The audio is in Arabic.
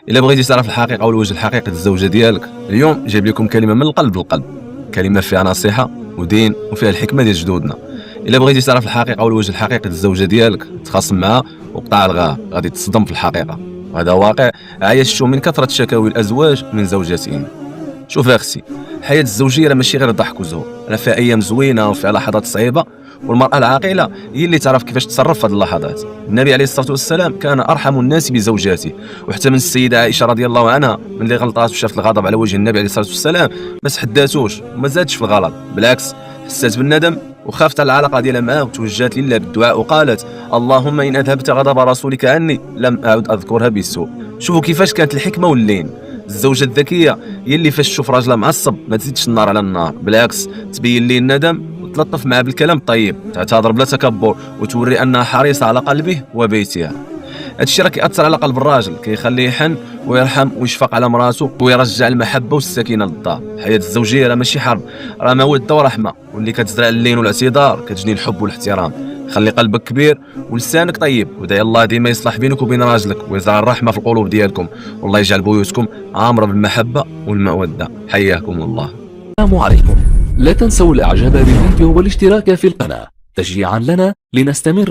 الا بغيتي تعرف الحقيقه والوجه الحقيقي للزوجه ديالك، اليوم جايب لكم كلمه من القلب للقلب، كلمه فيها نصيحه ودين وفيها الحكمه ديال جدودنا. الا بغيتي تعرف الحقيقه والوجه الحقيقي للزوجه ديالك، تخاصم معها وقطع الغاه، غادي تصدم في الحقيقه، وهذا واقع عايشته من كثره شكاوي الازواج من زوجاتهم. شوف يا اختي، الحياه الزوجيه راه ماشي غير ضحك وزهور، راه فيها ايام زوينه وفيها لحظات صعيبه، والمراه العاقله هي اللي تعرف كيفاش تصرف في هذه اللحظات. النبي عليه الصلاه والسلام كان ارحم الناس بزوجاته، وحتى من السيده عائشه رضي الله عنها ملي غلطات وشافت الغضب على وجه النبي عليه الصلاه والسلام ما سحداتوش وما زادش في الغلط، بالعكس حسات بالندم وخافت على العلاقه ديالها معاه، وتوجهت لله بالدعاء وقالت: اللهم ان اذهبت غضب رسولك عني لم اعد اذكرها بالسوء. شوفوا كيفاش كانت الحكمه واللين. الزوجه الذكيه هي اللي فاش تشوف راجلها معصب ما تزيدش النار على النار، بالعكس تبين ليه الندم وتلطف معاه بالكلام الطيب، تعتذر بلا تكبر وتوري انها حريصه على قلبه وبيتها. هادشي راه كيأثر على قلب الراجل، كيخليه يحن ويرحم ويشفق على مراته ويرجع المحبه والسكينه للدار. الحياه الزوجيه راه ماشي حرب، راه موده ورحمه، واللي كتزرع اللين والاعتذار كتجني الحب والاحترام. خلي قلبك كبير ولسانك طيب، ودعي الله ديما يصلح بينك وبين راجلك ويزرع الرحمه في القلوب ديالكم، والله يجعل بيوتكم عامره بالمحبه والموده. حياكم الله. السلام عليكم. لا تنسوا الاعجاب بالفيديو والاشتراك في القناة تشجيعا لنا لنستمر